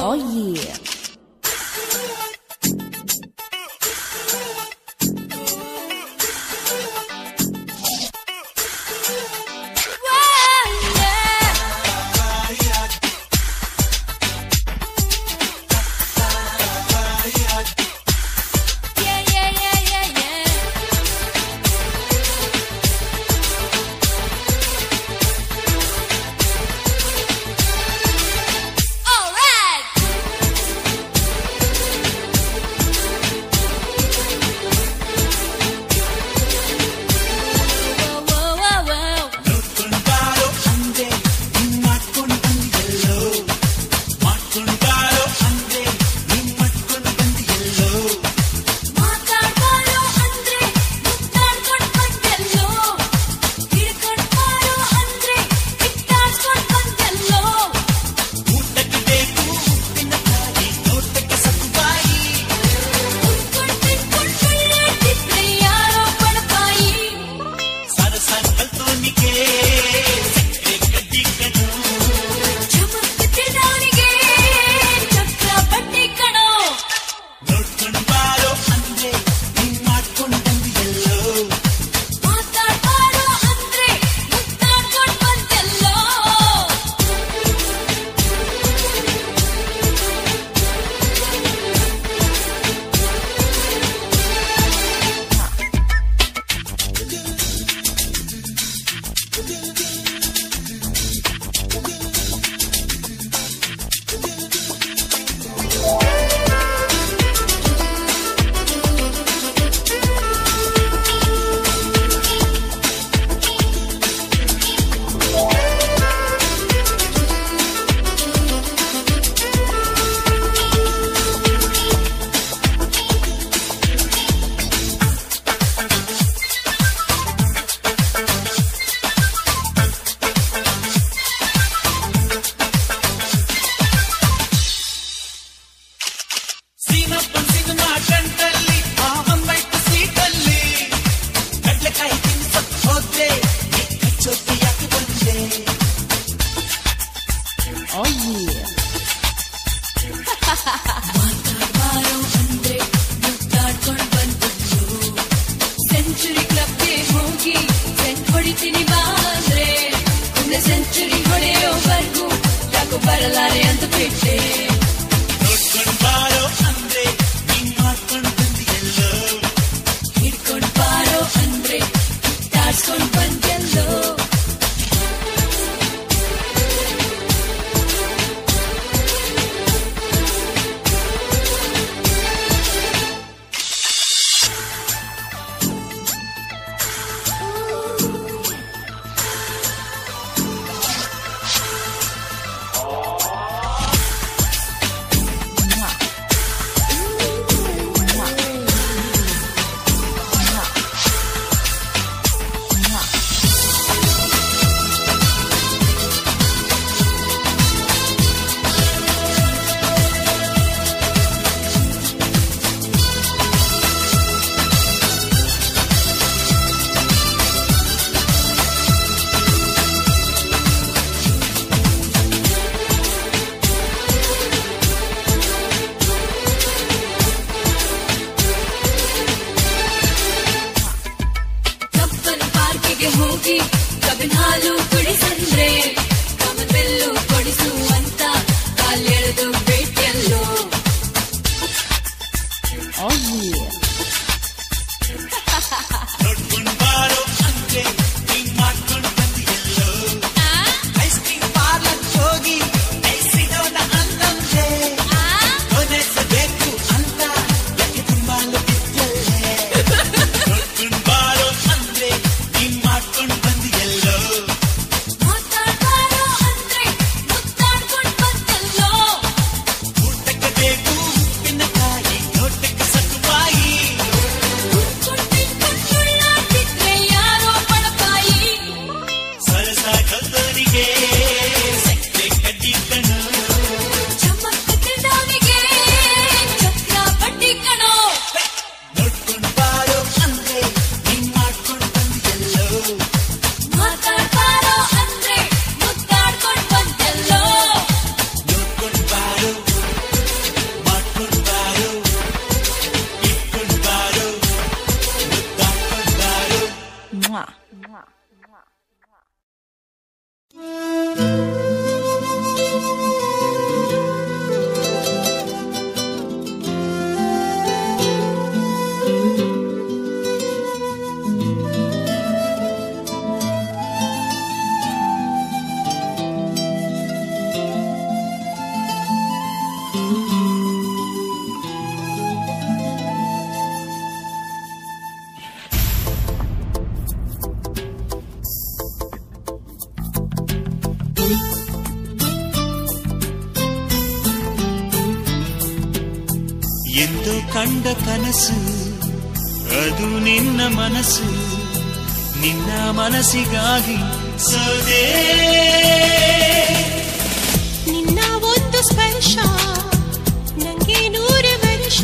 Oh yeah. ಎಂದೋ ಕಂಡ ಕನಸು ಅದು ನಿನ್ನ ಮನಸ್ಸು, ನಿನ್ನ ಮನಸ್ಸಿಗಾಗಿ ಸೋದೆ. ನಿನ್ನ ಒಂದು ಸ್ಪರ್ಶ ನಂಗೆ 100 ವರ್ಷ,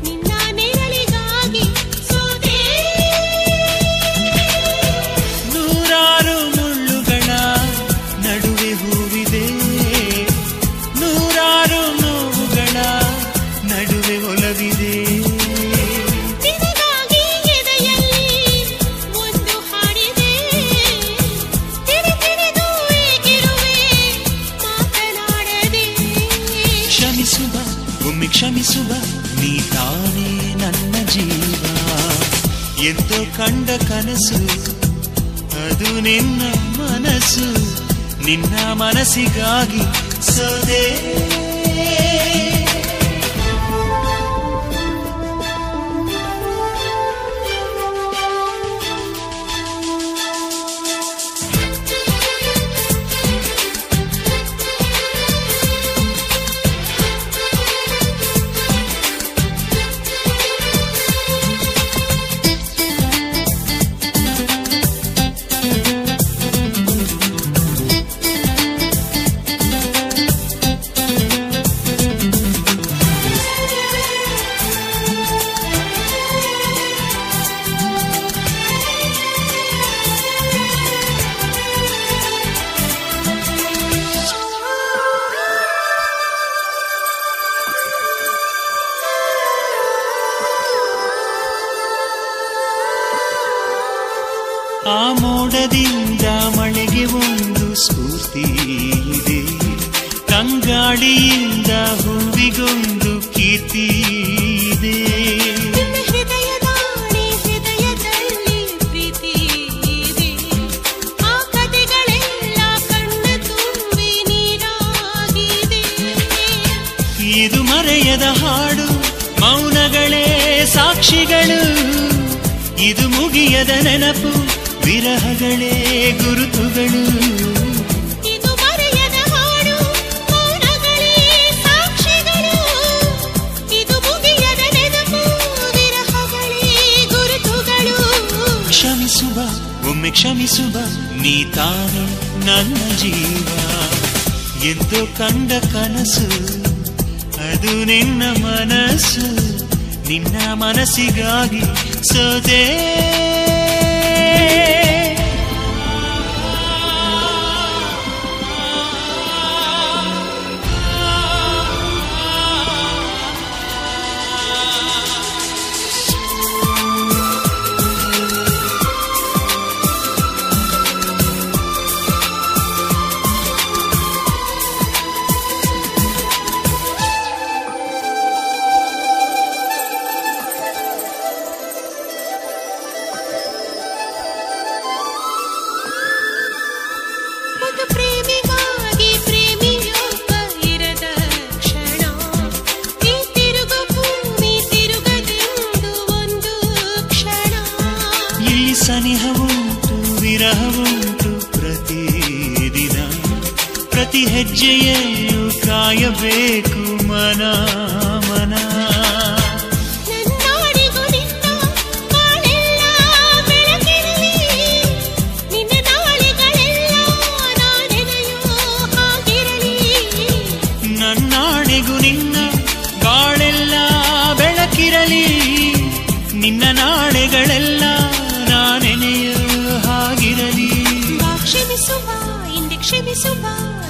ನಿನ್ನ ನೆರಳಿಗಾಗಿ ಸೋದೆ. ನೂರಾರು ಮುಳ್ಳುಗಳ ನಡುವೆ ಹೂವಿದೆ, ನೂರಾರು ನೋವುಗಳ ನಡುವೆ ಒಲವಿದೆ. ನಿನಗಾಗಿ ಎದೆಯಲ್ಲಿ ಒಂದು ಹಾಡಿದೆ, ತಿರುತಿರಿದು ಏಗಿರುವೆ ಮಾತನಾಡದೆ. ಕ್ಷಮಿಸುವ ಒಮ್ಮೆ ಕ್ಷಮಿಸುವ, ನೀ ತಾನೇ ನನ್ನ ಜೀವ. ಎಂದೋ ಕಂಡ ಕನಸು ಅದು ನಿನ್ನ ಮನಸ್ಸು, ನಿನ್ನ ಮನಸ್ಸಿಗಾಗಿ ಸೋದೆ. ಆ ಮೋಡದಿಂದ ಮಳೆಗೆ ಒಂದು ಸ್ಫೂರ್ತಿ ಇದೆ, ತಂಗಾಳಿಯಿಂದ ಹೂವಿಗೊಂದು ಕೀರ್ತಿ ಇದೆ. ಹೃದಯದಾಣೆ ಹೃದಯದಲ್ಲಿ ಪ್ರೀತಿ ಇದೆ, ಆ ಕಥೆಗಳೆಲ್ಲ ಕಣ್ಣ ತುಂಬಿ ನೀರಾಗಿದೆ. ಇದು ಮರೆಯದ ಹಾಡು, ಮೌನಗಳೇ ಸಾಕ್ಷಿಗಳು. ಇದು ಮುಗಿಯದ ನೆನಪು, ವಿರಹಗಳೇ ಗುರುತುಗಳು. ಇದು ಮರೆಯದ ಹಾಡು, ಮೌನಗಳೇ ಸಾಕ್ಷಿಗಳು. ಇದು ಮುಗಿಯದ ನೆನಪು, ವಿರಹಗಳೇ ಗುರುತುಗಳು. ಕ್ಷಮಿಸುವ ಒಮ್ಮೆ ಕ್ಷಮಿಸುವ, ನೀ ತಾನೇ ನನ್ನ ಜೀವ. ಎಂದೋ ಕಂಡ ಕನಸು ಅದು ನಿನ್ನ ಮನಸ್ಸು, ನಿನ್ನ ಮನಸ್ಸಿಗಾಗಿ ಸೋದೆ. ಒಂದು ಪ್ರೇಮಿಗಾಗಿ ಪ್ರೇಮಿಯೊಬ್ಬ ಇರದ ಕ್ಷಣ, ಈ ತಿರುಗು ಭೂಮಿ ತಿರುಗದೆಂದು ಒಂದು ಕ್ಷಣ. ಇಲ್ಲಿ ಸನಿಹವುಂಟು ವಿರಹವುಂಟು ಪ್ರತಿದಿನ, ಪ್ರತಿ ಹೆಜ್ಜೆಯಲ್ಲೂ ಕಾಯಬೇಕು ಮನ ಮನ. ನನ್ನಾಡಿಗೂ ನಿನ್ನ ಬಾಳೆಲ್ಲ ಬೆಳಕಿರಲಿ, ನಿನ್ನ ನಾಳೆಗಳೆಲ್ಲ ನಾನೆನೆಯೋ ಹಾಗಿರಲಿ. ನನ್ನಾಣೆಗೂ ನಿನ್ನ ಬಾಳೆಲ್ಲ ಬೆಳಕಿರಲಿ, ನಿನ್ನ ನಾಳೆಗಳೆಲ್ಲ ನಾನೆನೆಯೋ ಹಾಗಿರಲಿ. ಬಾ ಕ್ಷಮಿಸುವ ಇಂದೆ ಕ್ಷಮಿಸುವ,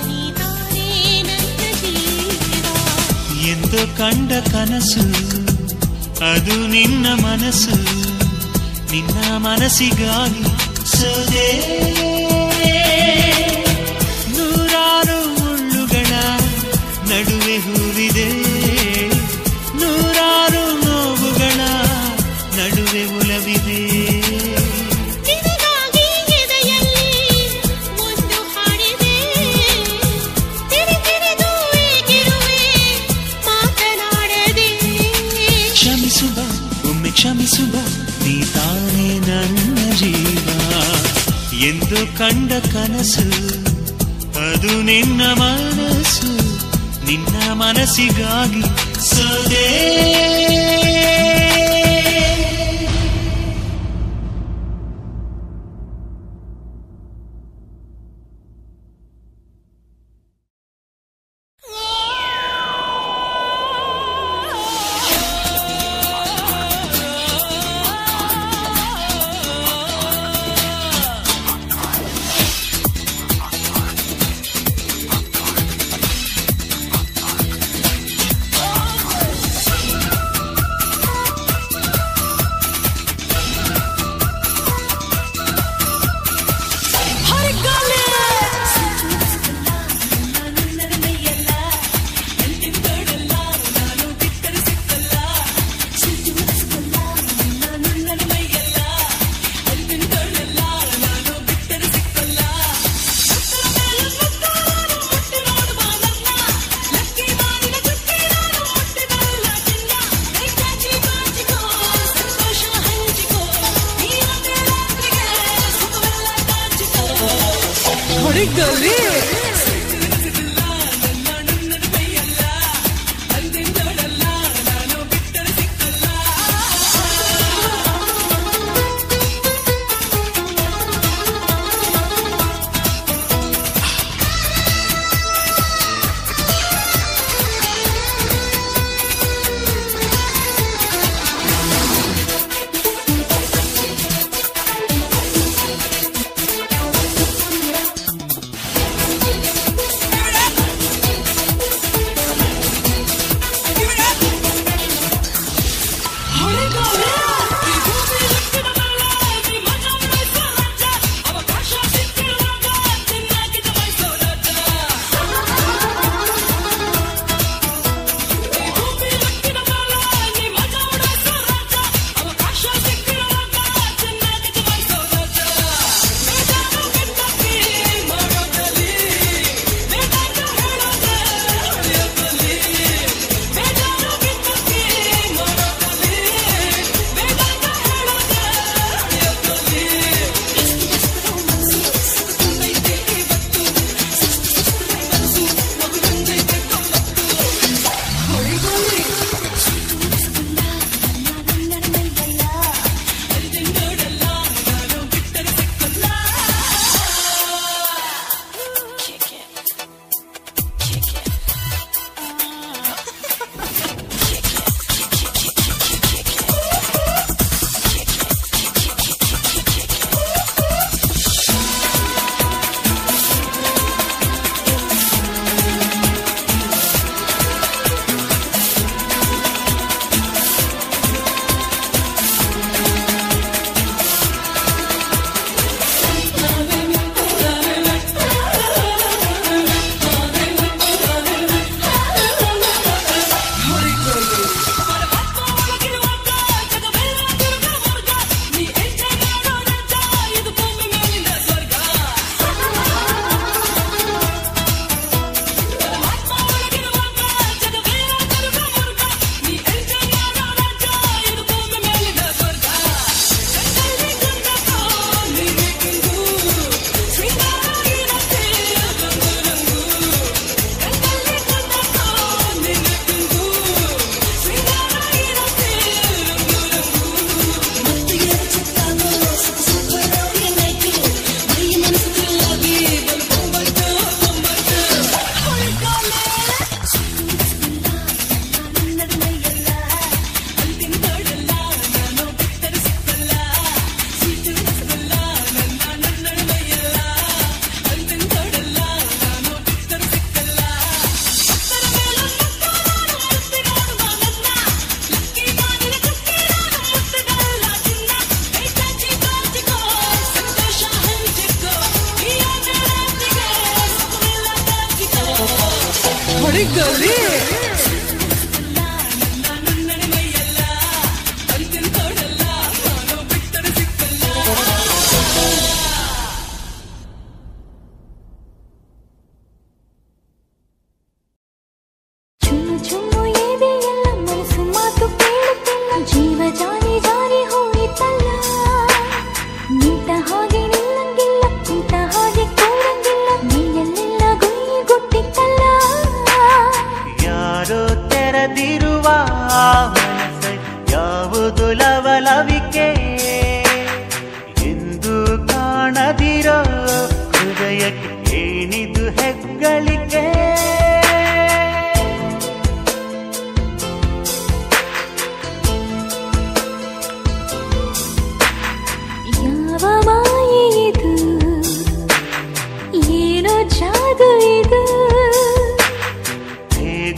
ನೀ ತಾನೇ ನನ್ನ ಜೀವ. ಎಂದೋ ಕಂಡ ಕನಸು ಅದು ನಿನ್ನ ಮನಸ್ಸು, ನಿನ್ನ ಮನಸ್ಸಿಗಾಗಿ ಸೋದೆ. ನೂರಾರು ಮುಳ್ಳುಗಳ ನಡುವೆ ಹೂವಿದೆ, ನೂರಾರು ನೋವುಗಳ ನಡುವೆ ಒಲವಿದೆ. ನಿನಗಾಗಿ ಎದೆಯಲ್ಲಿ ಒಂದು ಹಾಡಿದೆ, ತಿರುತಿರಿದು ಏಗಿರುವೆ ಮಾತನಾಡದೆ. ಕ್ಷಮಿಸುವ ಒಮ್ಮೆ ಕ್ಷಮಿಸುವ, ನೀ ತಾನೇ ನನ್ನ ಜೀವ. ಎಂದೋ ಕಂಡ ಕನಸು ಅದು ನಿನ್ನ ಮನಸ್ಸು, ನಿನ್ನ ಮನಸ್ಸಿಗಾಗಿ ಸೋದೆ.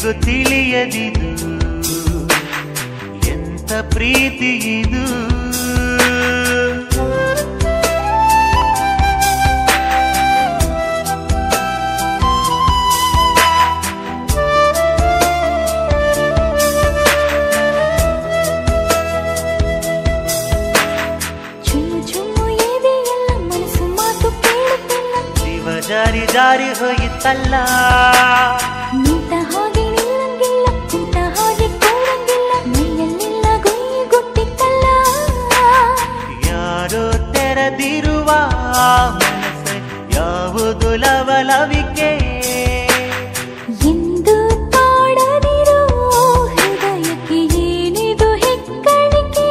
ಎಂದಿಗೂ ತಿಳಿಯದಿದು ಎಂಥ ಪ್ರೀತಿ ಇದು. ಜಾರಿ ಜಾರಿ ಹೋಯಿತಲ್ಲ ನಿಂತ ಹಾಗೆ ನಿಲ್ಲಂಗಿಲ್ಲ ಕುಂತ ಹಾಗೆ ಕೂರಂಗಿಲ್ಲ ಮೈಯಲ್ಲೆಲ್ಲ ಗುಯಿ ಗುಟ್ಟಿಕ್ಕಲ್ಲ ಯಾರೋ ತೆರೆದಿರುವ ಮನಸ್ಸು ಯಾವುದು ಲವಲವಿಕೆ ಎಂದು ತಾಡದಿರೋ ಹೃದಯಕ್ಕೆ ಏನಿದು ಹೆಕ್ಕಣಿಕೆ.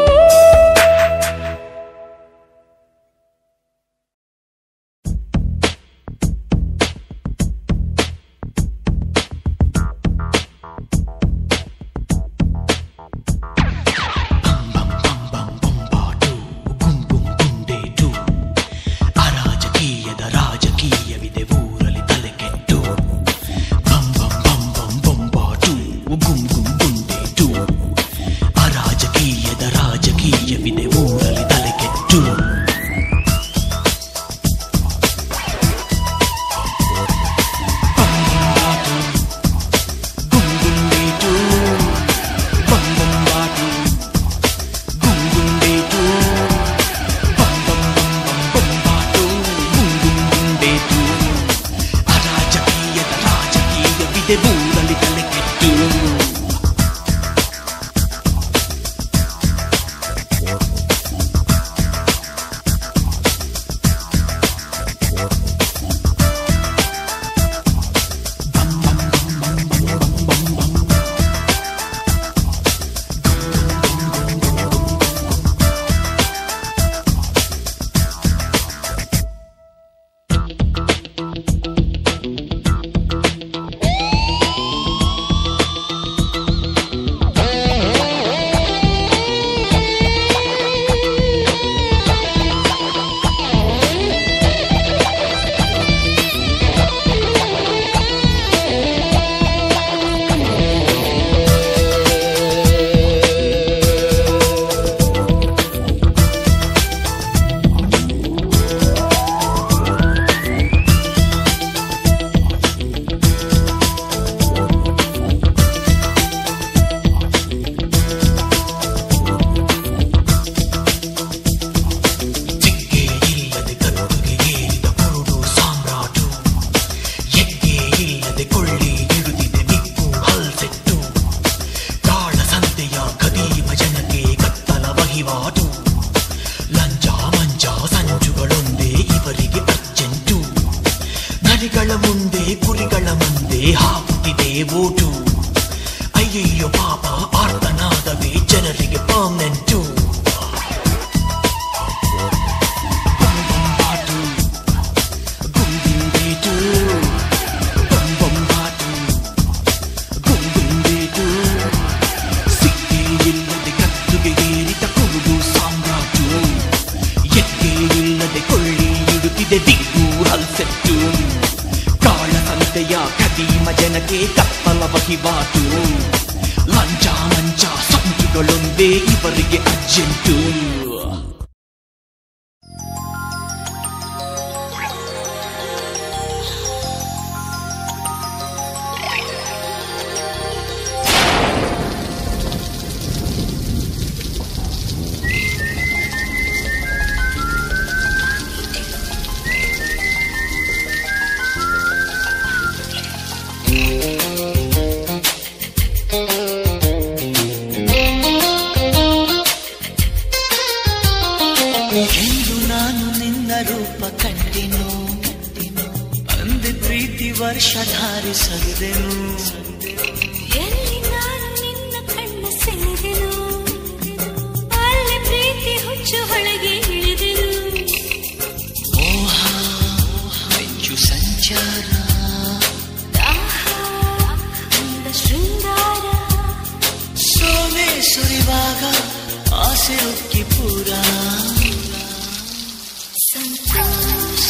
ಸಂತೋಷ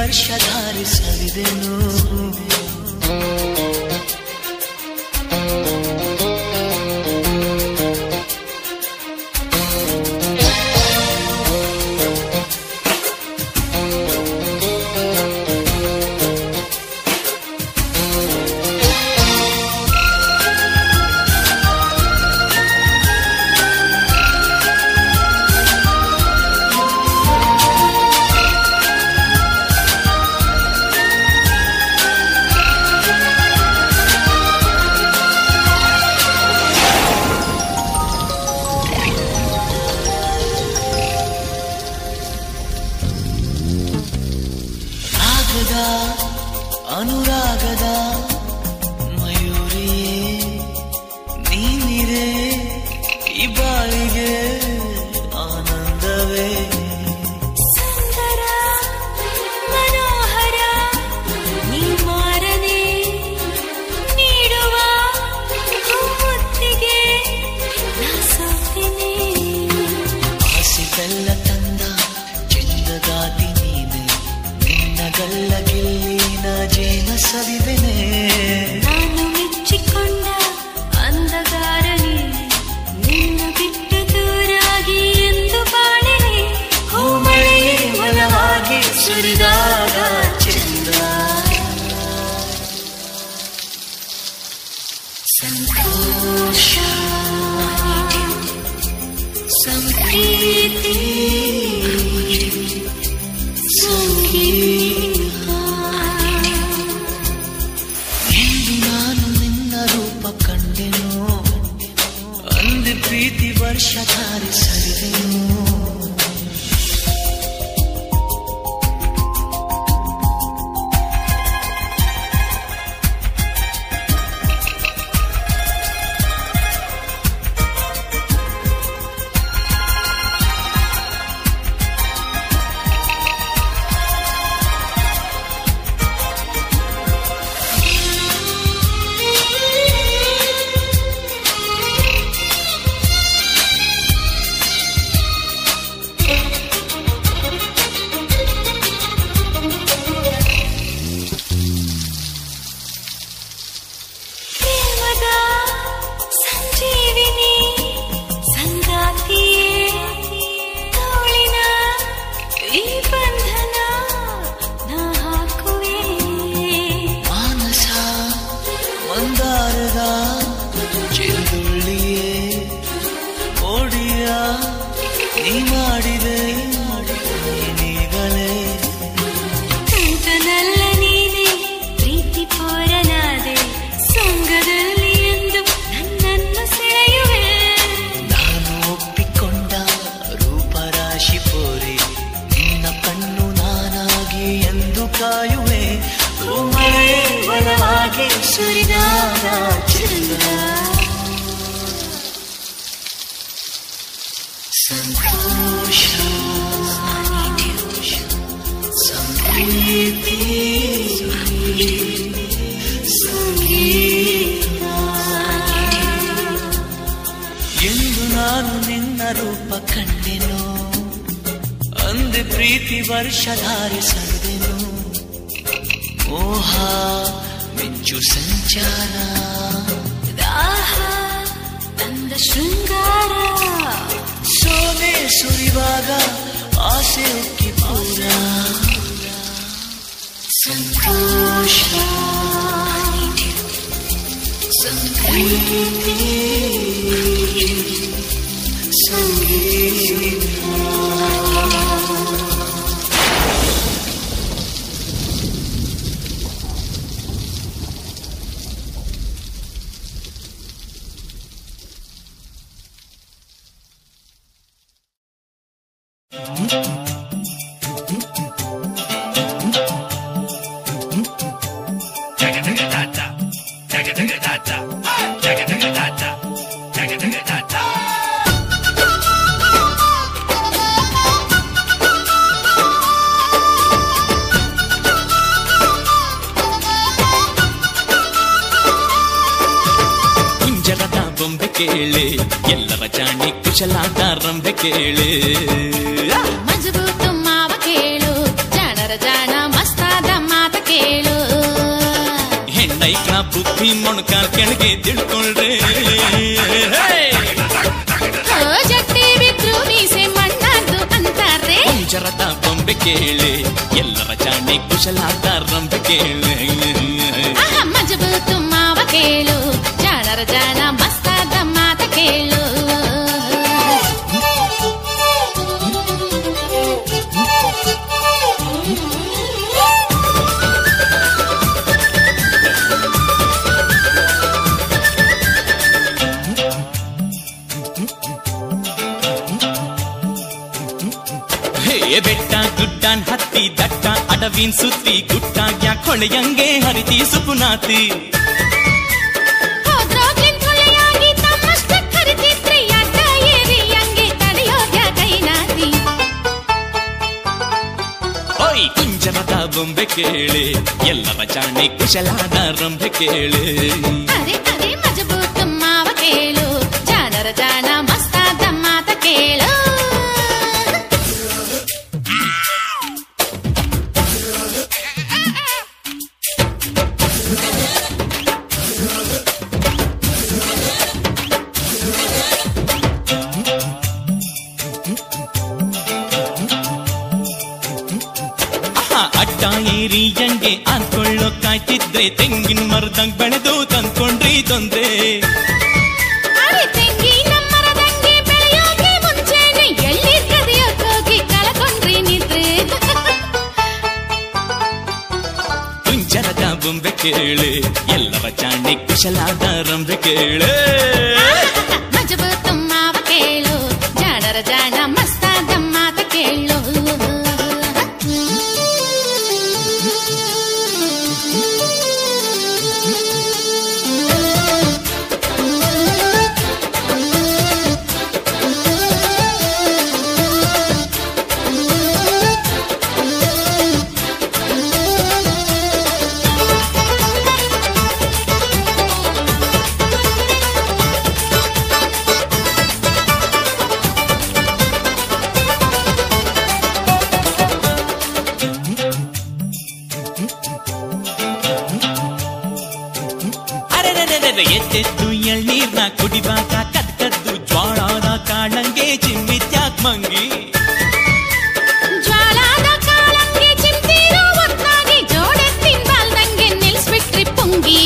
ವರ್ಷ ಧಾರಿಸಲಿದೆನು. ಅನುರಾಗದ ಮಯೂರಿಯೇ ನೀನಿರೆ ಈ ಬಾಳಿಗೆ ಆನಂದವೇ. ಸುಂದರ ಮನೋಹರ ನೀ ಮಾರನೆ ನೀಡುವ ಮುತ್ತಿಗೆ ನಾ ಸೋತಿನಿ. ಆಸೆಗಲ್ಲ ತಂದ ಚೆಂದಗಾತಿ ನೀನೆ, ನಿನ್ನಗಲ್ಲ ಗೆಲ್ಲಿನ ಜೇನ ಸವಿವೆನೆ. ನಾನು ಮೆಚ್ಚಿಕೊಂಡ ಅಂದಗಾರನೇ ನಿನ್ನ ಬಿಟ್ಟು ದೂರಾಗಿ ಎಂದು ಬಾಳಿನಿ. ಹೂಮಳೆಯೇ ಒಲವಾಗಿ ಸುರಿದಾಗ ಚೆಂದ. ಸಂತೋಷ ಸಂಪ್ರೀತಿ ಸಂಗೀತ ಎಂದು ನಾನು ನಿನ್ನ ರೂಪ ಕಂಡೆನು, ಅಂದು ಪ್ರೀತಿ ವರ್ಷ ಧಾರಿಸಲಿದೆನು. ನೀ ಮಾಡಿದೆ ನೀಗಲೇ ಕಂಕನಲ್ಲ ನೀನೆ ಪ್ರೀತಿ ಪೂರನಾದೆ ಸಂಗದಲ್ಲಿ ಎಂದು ನನ್ನನ್ನು ಸೆಳೆಯುವೆ. ನಾನು ಒಪ್ಪಿಕೊಂಡ ರೂಪರಾಶಿ ಪೋರೆ ನಿನ್ನ ಕಣ್ಣು ನಾನಾಗಿ ಎಂದು ಕಾಯುವೆ. ಮಳೆ ಬಲವಾಗಿ ಸುರಿದಾಗ ಚೆಲ್ಲ ಸಂತೋಷ ಸಂಪ್ರೀತಿ ಸಂಗೀತ ಎಂದು ನಾನು ನಿನ್ನ ರೂಪ ಕಂಡೆನು, ಅಂದು ಪ್ರೀತಿ ವರ್ಷ ಧಾರಿಸಲಿದೆನು. ಮೋಹ ಮಿಂಚು ಸಂಚಾರ ದಾಹ ತಂದ ಶೃಂಗಾರ ಸೋನೆ ಸುರಿವಾಗ ಆಸೆ ಉಕ್ಕಿ ಪೂರ ಸಂತೋಷ ಸಂಪ್ರೀತಿ ಸಂಗೀತ. ಕೇಳೆ ಎಲ್ಲರ ಜಾಣಿ ಕುಶಲಾಟ ರಂಭೆ ಕೇಳೆ ಮಜಬೂತು ಮಾವ ಕೇಳು ಜಾಣರ ಜಾಣ ಮಸ್ತ ಬುದ್ಧಿ ಮೊಣಕ ಕೆಳಗೆ ತಿಳ್ಕೊಳ್ರೆ ಜಟ್ಟಿ ಬಿದ್ರು ಮೀಸೆ ಮಣ್ಣಾದ್ದು ಅಂತಾರೆ ಕುಂಜರದ ಬೊಂಬೆ ಕೇಳಿ ಎಲ್ಲರ ಜಾಣೆ ಕುಶಲಾದ ರಂಬೆ ಕೇಳಿ ಮಜಬೂತು ಮಾವ ಕೇಳು ಜಾಣರ ಜಾಣ ಮಸ್ತಾದ ಮಾತ ಕೇಳು ಬೆಟ್ಟ ಗುಡ್ಡಾನ್ ಹತ್ತಿ ದಟ್ಟ ಅಡವಿನ್ ಸುತ್ತಿ ಗುಟ್ಟ ಯಾಕೆ ಹೊಳೆಯಂಗೆ ಹರಿತಿ ಸುಪುನಾತಿ ಓಯ್ ಕುಂಜರದ ಬೊಂಬೆ ಕೇಳಿ ಎಲ್ಲರ ಜಾಣೆ ಕುಶಲಾದ ರಂಬೆ ಕೇಳಿ ಅರೆ ಅರೆ ಮಜಬೂತು ಮಾವ ಕೇಳು ಜಾಣರ ಜಾಣ ಮಸ್ತಾದ ಮಾತ ಕೇಳು ಅಡ್ಡ ಏರಿ ಹಂಗೆ ಅನ್ಕೊಳ್ಳೋ ಕಾಯ್ತಿದ್ರೆ ತೆಂಗಿನ ಮರದಂಗ್ ಬೆಳೆದು ತಂದ್ಕೊಂಡ್ರಿ ತೊಂದ್ರೆ ತೆಂಗಿನ ಮರದಂಗೆ ಬೆಳೆಯೋಕೆ ಮುಂಚೆನೆ ಎಲ್ಲಿ ಕದಿಯೋಕೋಗಿ ಕಳ್ಕೊಂಡ್ರಿ ನಿದ್ರೆ ಕುಂಜರದ ಬೊಂಬೆ ಕೇಳಿ ಎಲ್ಲರ ಜಾಣೆ ಕುಶಲಾದ ರಂಬೆ ಕೇಳಿ ಮಜಬೂತು ಮಾವ ಕೇಳು ಜಾಣರ ಜಾಣ ಮಸ್ತಾದ ಮಾತ ಕೇಳು ಎದ್ದೆದ್ದು ಎಳ್ನೀರ್ನ ಕುಡಿವಾಗ ಕದ್ದು ಜ್ವಾಳಾದ ಕಾಳಂಗೆ ಚಿಮ್ಮಿತ್ಯಾಕ್ ಮಂಗಿ ಜ್ವಾಳಾದ ಕಾಳಂಗೆ ಚಿಮ್ತಿರೋ ಹೊತ್ತಾಗಿ ಜೋಡೆ ತಿನ್ಬಾಲ್ದಂಗೆ ನಿಲ್ಸ್ಬಿಟ್ರಿ ಪುಂಗಿ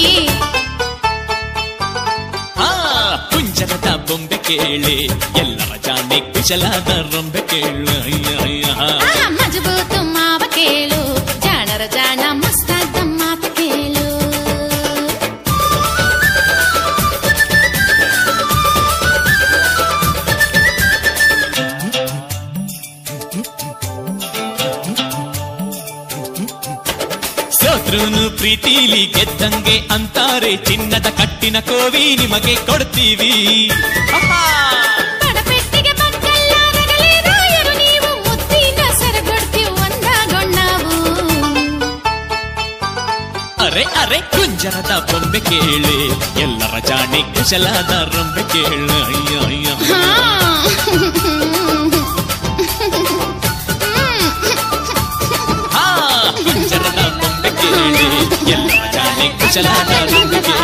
ಕುಂಜರದ ಬೊಂಬೆ ಕೇಳಿ ಎಲ್ಲರ ಜಾಣೆ ಕುಶಲಾದ ರಂಬೆ ಕೇಳು ಮಜಬೂತು ಮಾವ ಕೇಳು ಜಾಣರ ಜಾಣ ಮಸ್ತಾದ ಮಾತ ಕೇಳು ಸೋತ್ರುನು ಪ್ರೀತಿಲಿ ಗೆದ್ದಂಗೆ ಅಂತಾರೆ ಚಿನ್ನದ ಕಟ್ಟಿನ ಕೋವಿ ನಿಮಗೆ ಕೊಡ್ತೀವಿ ಪಡಪೆಟ್ಟಿಗೆ ಬಗ್ಗಲ್ಲ ರಗಳೆ ರಾಯರು ನೀವು ಮುತ್ತಿನ ಸರಗೊಡ್ತೀವಿ ಒಂದಾಗೊಂಡಾವು ಅರೆ ಅರೆ ಕುಂಜರದ ಬೊಂಬೆ ಕೇಳಿ ಎಲ್ಲರ ಜಾಣೆ ಕುಶಲಾದ ರಂಬೆ ಕೇಳು ಕುಂಜರದ ಬೊಂಬೆ ಕೇಳಿ ಎಲ್ಲರ ಜಾಣೆ ಕುಶಲಾದ ರಂಬೆ ಕೇಳಿ